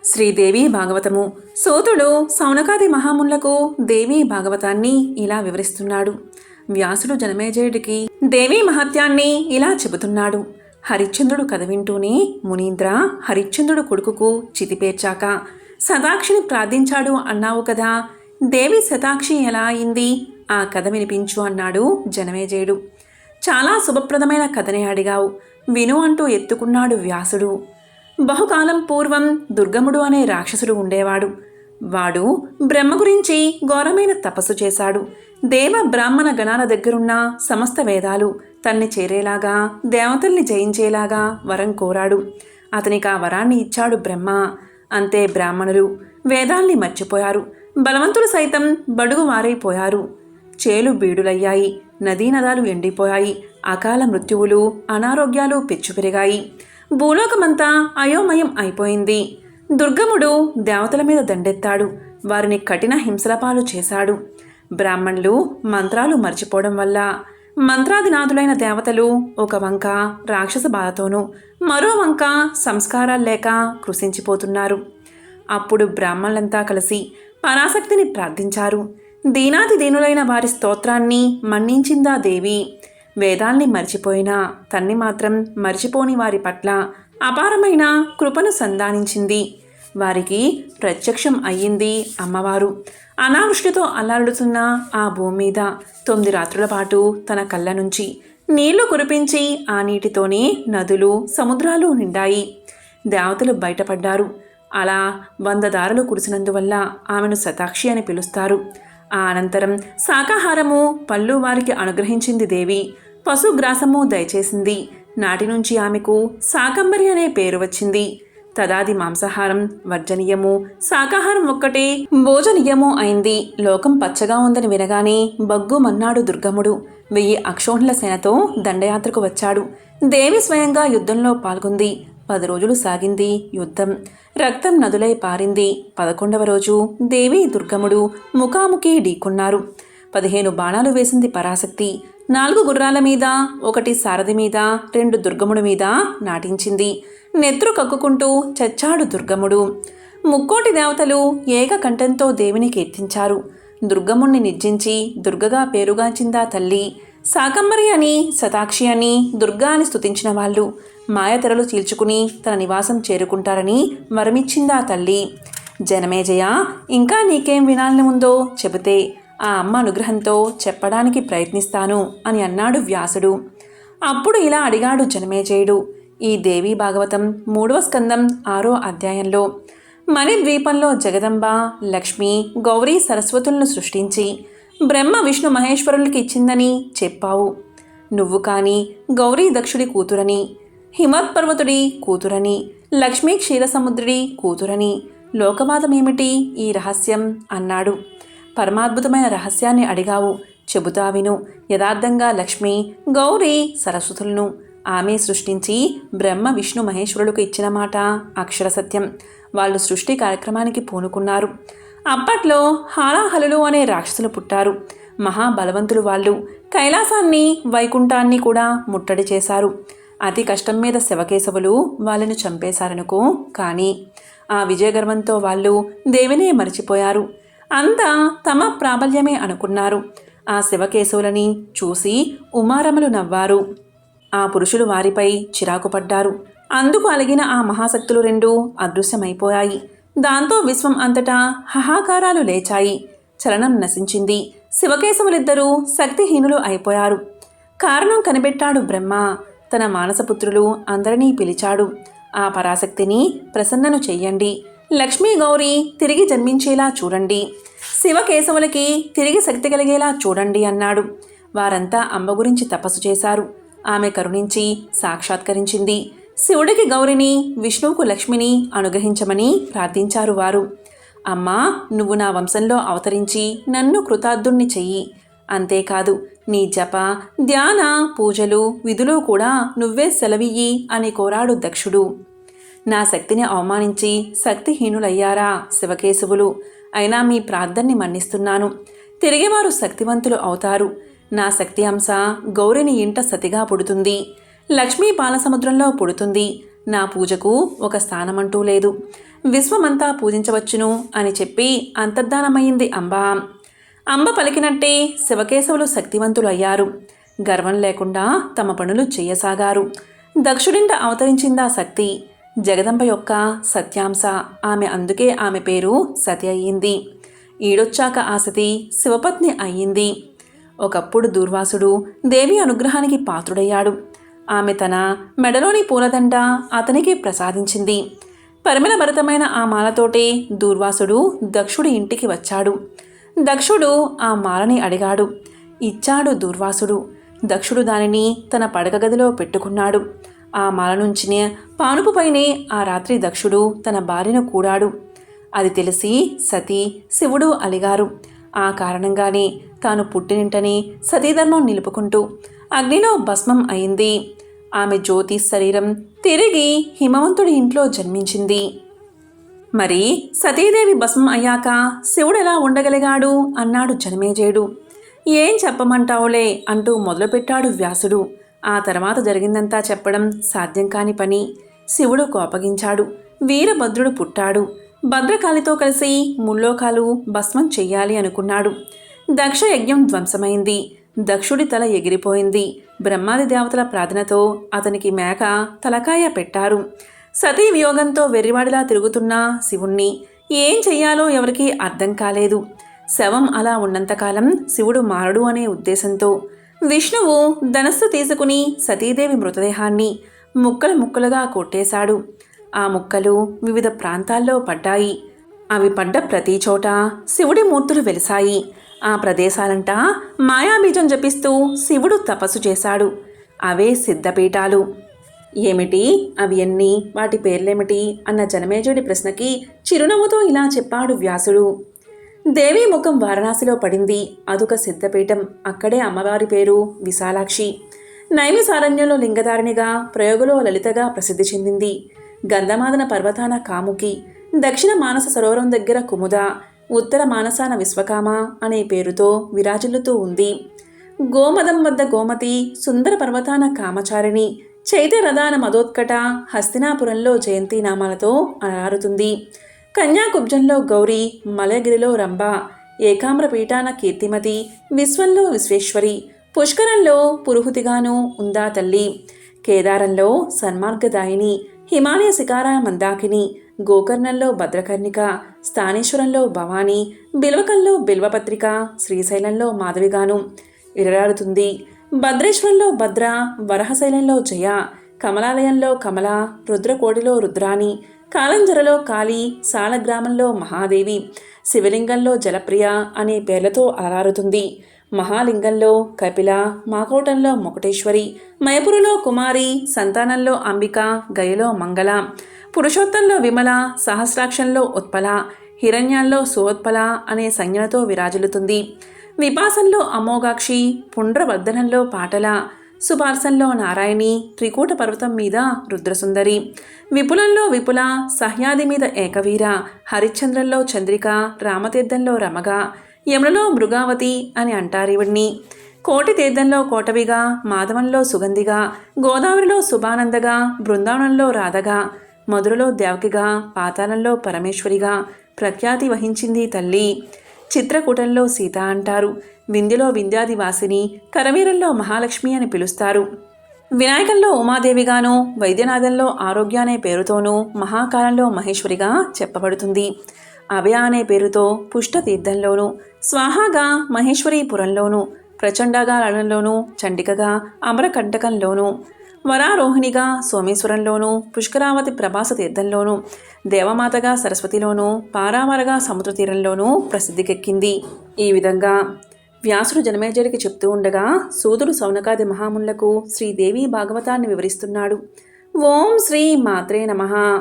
శ్రీదేవి భాగవతము. సూతుడు సౌనకాది మహామునులకు దేవీ భాగవతాన్ని ఇలా వివరిస్తున్నాడు. వ్యాసుడు జనమేజయుడికి దేవీ మహత్యాన్ని ఇలా చెబుతున్నాడు. హరిశ్చంద్రుడు కథ వింటూనే మునీంద్ర, హరిశ్చంద్రుడు కొడుకుకు చితిపేర్చాక శతాక్షిని ప్రార్థించాడు అన్నావు కదా, దేవి శతాక్షి ఎలా అయింది, ఆ కథ వినిపించు అన్నాడు జనమేజయుడు. చాలా శుభప్రదమైన కథనే అడిగావు, విను అంటూ ఎత్తుకున్నాడు వ్యాసుడు. బహుకాలం పూర్వం దుర్గముడు అనే రాక్షసుడు ఉండేవాడు. వాడు బ్రహ్మ గురించి ఘోరమైన తపస్సు చేశాడు. దేవ బ్రాహ్మణ గణాల దగ్గరున్న సమస్త వేదాలు తన్ని చేరేలాగా, దేవతల్ని జయించేలాగా వరం కోరాడు. అతనికి ఆ వరాన్ని ఇచ్చాడు బ్రహ్మ. అంతే బ్రాహ్మణులు వేదాల్ని మర్చిపోయారు. బలవంతులు సైతం బడుగు వారైపోయారు. చేలు బీడులయ్యాయి, నదీనదాలు ఎండిపోయాయి. అకాల మృత్యువులు, అనారోగ్యాలు పెచ్చుపెరిగాయి. భూలోకమంతా అయోమయం అయిపోయింది. దుర్గముడు దేవతల మీద దండెత్తాడు. వారిని కఠిన హింసలపాలు చేశాడు. బ్రాహ్మణులు మంత్రాలు మర్చిపోవడం వల్ల మంత్రాదినాథులైన దేవతలు ఒక వంక రాక్షస బాధతోనూ, మరో వంక సంస్కారాలు లేక కృషించిపోతున్నారు. అప్పుడు బ్రాహ్మణులంతా కలిసి పరాశక్తిని ప్రార్థించారు. దీనాది దీనులైన వారి స్తోత్రాన్ని మన్నించిందా దేవి. వేదాల్ని మర్చిపోయినా తన్ని మాత్రం మర్చిపోని వారి పట్ల అపారమైన కృపను సంధానించింది. వారికి ప్రత్యక్షం అయ్యింది అమ్మవారు. అనావృష్టితో అల్లాడుతున్న ఆ భూమి మీద 9 రాత్రుల పాటు తన కళ్ళ నుంచి నీళ్లు కురిపించి ఆ నీటితోనే నదులు, సముద్రాలు నిండాయి. దేవతలు బయటపడ్డారు. అలా 100 దారులు కురిసినందువల్ల ఆమెను శతాక్షి అని పిలుస్తారు. ఆ అనంతరం శాకాహారము, పళ్ళు వారికి అనుగ్రహించింది దేవి. పశుగ్రాసము దయచేసింది. నాటి నుంచి ఆమెకు శాకంబరి అనే పేరు వచ్చింది. తదాది మాంసాహారం వర్జనీయము, శాకాహారం ఒక్కటే భోజనీయము అయింది. లోకం పచ్చగా ఉందని వినగానే బగ్గుమన్నాడు దుర్గముడు. 1000 అక్షోహిణుల సేనతో దండయాత్రకు వచ్చాడు. దేవి స్వయంగా యుద్ధంలో పాల్గొంది. 10 రోజులు సాగింది యుద్ధం. రక్తం నదులై పారింది. 11వ రోజు దేవి దుర్గముడు ముఖాముఖి ఢీకున్నారు. 15 బాణాలు వేసింది పరాశక్తి. 4 గుర్రాల మీద, 1 సారథి మీద, 2 దుర్గముడి మీద నాటించింది. నెత్రు కక్కుకుంటూ చచ్చాడు దుర్గముడు. 3 దేవతలు ఏకకంఠంతో దేవిని కీర్తించారు. దుర్గముణ్ణి నిర్జించి దుర్గగా పేరుగాంచిందా తల్లి. శాకంబరి అని, శతాక్షి అని, దుర్గా అని స్తుతించిన వాళ్ళు మాయతెరలు చీల్చుకుని తన నివాసం చేరుకుంటారని వరమిచ్చిందా తల్లి. జనమేజయ, ఇంకా నీకేం వినాలని ఉందో చెబితే ఆ అమ్మ అనుగ్రహంతో చెప్పడానికి ప్రయత్నిస్తాను అని అన్నాడు వ్యాసుడు. అప్పుడు ఇలా అడిగాడు జనమేజయుడు. ఈ దేవీ భాగవతం 3వ స్కందం 6వ అధ్యాయంలో మణిద్వీపంలో జగదంబ, లక్ష్మి, గౌరీ సరస్వతులను సృష్టించి బ్రహ్మ విష్ణు మహేశ్వరులకి ఇచ్చిందని చెప్పావు. నువ్వు కానీ గౌరీ దక్షుడి కూతురని, హిమత్పర్వతుడి కూతురని, లక్ష్మీ క్షీరసముద్రుడి కూతురని. లోకవాదమేమిటి ఈ రహస్యం అన్నాడు. పరమాద్భుతమైన రహస్యాన్ని అడిగావు, చెబుతా విను. యథార్థంగా లక్ష్మి, గౌరీ సరస్వతులను ఆమె సృష్టించి బ్రహ్మ విష్ణు మహేశ్వరులకు ఇచ్చిన మాట అక్షర సత్యం. వాళ్ళు సృష్టి కార్యక్రమానికి పూనుకున్నారు. అప్పట్లో హాలాహలులు అనే రాక్షసులు పుట్టారు. మహాబలవంతులు వాళ్ళు. కైలాసాన్ని, వైకుంఠాన్ని కూడా ముట్టడి చేశారు. అతి కష్టం మీద శివకేశవులు వాళ్ళను చంపేశారనుకో. కానీ ఆ విజయగర్వంతో వాళ్ళు దేవినే మరిచిపోయారు. అంతా తమ ప్రాబల్యమే అనుకున్నారు. ఆ శివకేశవులని చూసి ఉమారమలు నవ్వారు. ఆ పురుషులు వారిపై చిరాకు పడ్డారు. అందుకు అలిగిన ఆ మహాశక్తులు 2 అదృశ్యమైపోయాయి. దాంతో విశ్వం అంతటా హాహాకారాలు లేచాయి. చలనం నశించింది. శివకేశవులిద్దరూ శక్తిహీనులు అయిపోయారు. కారణం కనిపెట్టాడు బ్రహ్మ. తన మానసపుత్రులు అందరినీ పిలిచాడు. ఆ పరాశక్తిని ప్రసన్నను చెయ్యండి. లక్ష్మీ గౌరీ తిరిగి జన్మించేలా చూడండి. శివకేశవులకి తిరిగి శక్తి కలిగేలా చూడండి అన్నాడు. వారంతా అమ్మ గురించి తపస్సు చేశారు. ఆమె కరుణించి సాక్షాత్కరించింది. శివుడికి గౌరిని, విష్ణువుకు లక్ష్మిని అనుగ్రహించమని ప్రార్థించారు వారు. అమ్మా, నువ్వు నా వంశంలో అవతరించి నన్ను కృతార్థుణ్ణి చెయ్యి. అంతేకాదు, నీ జప, ధ్యాన, పూజలు, విధులు కూడా నువ్వే సెలవియ్యి అని కోరాడు దక్షుడు. నా శక్తిని అవమానించి శక్తిహీనులయ్యారా శివకేశవులు. అయినా మీ ప్రార్థనని మన్నిస్తున్నాను. తిరిగి వారు శక్తివంతులు అవుతారు. నా శక్తి అంశ గౌరిని ఇంట సతిగా పుడుతుంది. లక్ష్మీ పాలసముద్రంలో పుడుతుంది. నా పూజకు ఒక స్థానమంటూ లేదు. విశ్వమంతా పూజించవచ్చును అని చెప్పి అంతర్ధానమైంది అంబ. అంబ పలికినట్టే శివకేశవులు శక్తివంతులు అయ్యారు. గర్వం లేకుండా తమ పనులు చెయ్యసాగారు. దక్షుడింట అవతరించిందా శక్తి, జగదంబ యొక్క సత్యాంశ. అందుకే ఆమె పేరు సతి అయ్యింది. ఈడొచ్చాక ఆ సతి శివపత్ని అయ్యింది. ఒకప్పుడు దూర్వాసుడు దేవి అనుగ్రహానికి పాత్రుడయ్యాడు. ఆమె తన మెడలోని పూలదండ అతనికి ప్రసాదించింది. పరిమళభరితమైన ఆ మాలతోటే దూర్వాసుడు దక్షుడి ఇంటికి వచ్చాడు. దక్షుడు ఆ మాలని అడిగాడు. ఇచ్చాడు దూర్వాసుడు. దక్షుడు దానిని తన పడక గదిలో పెట్టుకున్నాడు. ఆ మాల నుంచి పానుపుపైనే ఆ రాత్రి దక్షుడు తన భార్యను కూడాడు. అది తెలిసి సతీ శివుడు అలిగారు. ఆ కారణంగానే తాను పుట్టినింటని సతీధర్మం నిలుపుకుంటూ అగ్నిలో భస్మం అయింది. ఆమె జ్యోతి శరీరం తిరిగి హిమవంతుడి ఇంట్లో జన్మించింది. మరి సతీదేవి భస్మం అయ్యాక శివుడెలా ఉండగలిగాడు అన్నాడు జనమేజయుడు. ఏం చెప్పమంటావులే అంటూ మొదలుపెట్టాడు వ్యాసుడు. ఆ తర్వాత జరిగిందంతా చెప్పడం సాధ్యం కాని పని. శివుడు కోపగించాడు. వీరభద్రుడు పుట్టాడు. భద్రకాళితో కలిసి ముల్లోకాలు భస్మం చెయ్యాలి అనుకున్నాడు. దక్ష యజ్ఞం ధ్వంసమైంది. దక్షుడి తల ఎగిరిపోయింది. బ్రహ్మాది దేవతల ప్రార్థనతో అతనికి మేక తలకాయ పెట్టారు. సతీ వియోగంతో వెర్రివాడిలా తిరుగుతున్న శివుణ్ణి ఏం చెయ్యాలో ఎవరికీ అర్థం కాలేదు. శవం అలా ఉన్నంతకాలం శివుడు మారడు అనే ఉద్దేశంతో విష్ణువు ధనస్సు తీసుకుని సతీదేవి మృతదేహాన్ని ముక్కలు ముక్కలుగా కొట్టేశాడు. ఆ ముక్కలు వివిధ ప్రాంతాల్లో పడ్డాయి. అవి పడ్డ ప్రతి చోట శివుడి మూర్తులు వెలిశాయి. ఆ ప్రదేశాలంటా మాయాబీజం జపిస్తూ శివుడు తపస్సు చేశాడు. అవే సిద్ధపీఠాలు. ఏమిటి అవి ఎన్ని, వాటి పేర్లేమిటి అన్న జనమేజయుడి ప్రశ్నకి చిరునవ్వుతో ఇలా చెప్పాడు వ్యాసుడు. దేవీ ముఖం వారణాసిలో పడింది. అదొక సిద్ధపీఠం. అక్కడే అమ్మవారి పేరు విశాలాక్షి. నైమిసారణ్యంలో లింగధారిణిగా, ప్రయోగలో లలితగా ప్రసిద్ధి చెందింది. గంధమాదన పర్వతాన కాముకి, దక్షిణ మానస సరోవరం దగ్గర కుముద, ఉత్తర మానసాన విశ్వకామ అనే పేరుతో విరాజిల్లుతూ ఉంది. గోమదం వద్ద గోమతి, సుందర పర్వతాన కామచారిణి, చైత్యరథాన మదోత్కట, హస్తినాపురంలో జయంతి నామాలతో అలరారుతుంది. కన్యాకుబ్జంలో గౌరీ, మలయగిరిలో రంభ, ఏకామ్ర పీఠాన కీర్తిమతి, విశ్వంలో విశ్వేశ్వరి, పుష్కరంలో పురుహుతిగాను ఉందా తల్లి, కేదారంలో సన్మార్గదాయిని, హిమాలయ శిఖారాన మందాకిని, గోకర్ణంలో భద్రకర్ణిక, స్థానేశ్వరంలో భవాని, బిల్వకంలో బిల్వపత్రిక, శ్రీశైలంలో మాధవిగాను విరరాడుతుంది. భద్రేశ్వరంలో భద్ర, వరహశైలంలో జయ, కమలాలయంలో కమల, రుద్రకోటిలో రుద్రాణి, కాలంజరలో కాళీ, సాలగ్రామంలో మహాదేవి, శివలింగంలో జలప్రియ అనే పేర్లతో అలరారుతుంది. మహాలింగంలో కపిల, మాకోటంలో మొకటేశ్వరి, మయపురులో కుమారి, సంతానంలో అంబిక, గయలో మంగళ, పురుషోత్తంలో విమల, సహస్రాక్షంలో ఉత్పల, హిరణ్యాల్లో సుోత్పల అనే సంజ్ఞలతో విరాజిల్లుతుంది. విపాసంలో అమోఘాక్షి, పుండ్రవర్ధనంలో పాటల, సుపార్సంలో నారాయణి, త్రికూట పర్వతం మీద రుద్రసుందరి, విపులంలో విపుల, సహ్యాది మీద ఏకవీర, హరిశ్చంద్రంలో చంద్రిక, రామతీర్థంలో రమగ, యమునలో మృగావతి అని అంటారివిడ్ని, కోటి తీర్థంలో కోటవిగా, మాధవంలో సుగంధిగా, గోదావరిలో శుభానందగా, బృందావనంలో రాధగా, మధురలో దేవకిగా, పాతాళంలో పరమేశ్వరిగా ప్రఖ్యాతి వహించింది తల్లి. చిత్రకూటంలో సీత అంటారు. వింధ్యలో వింధ్యాదివాసిని, కరవీరంలో మహాలక్ష్మి అని పిలుస్తారు. వినాయకంలో ఉమాదేవిగాను, వైద్యనాథంలో ఆరోగ్య అనే పేరుతోనూ, మహాకాలంలో మహేశ్వరిగా చెప్పబడుతుంది. అభయ అనే పేరుతో పుష్టతీర్థంలోను, స్వాహాగా మహేశ్వరీపురంలోను, ప్రచండగా లడంలోను, చండికగా అమరకంటకంలోను, వరారోహిణిగా సోమేశ్వరంలోను, పుష్కరావతి ప్రభాస తీర్థంలోను, దేవమాతగా సరస్వతిలోను, పారావరగా సముద్ర తీరంలోనూ ప్రసిద్ధికెక్కింది. ఈ విధంగా వ్యాసుడు జనమేజయుడికి చెప్తూ ఉండగా సూదుడు సౌనకాది మహామునులకు శ్రీదేవి భాగవతాన్ని వివరిస్తున్నాడు. ఓం శ్రీ మాత్రే నమః.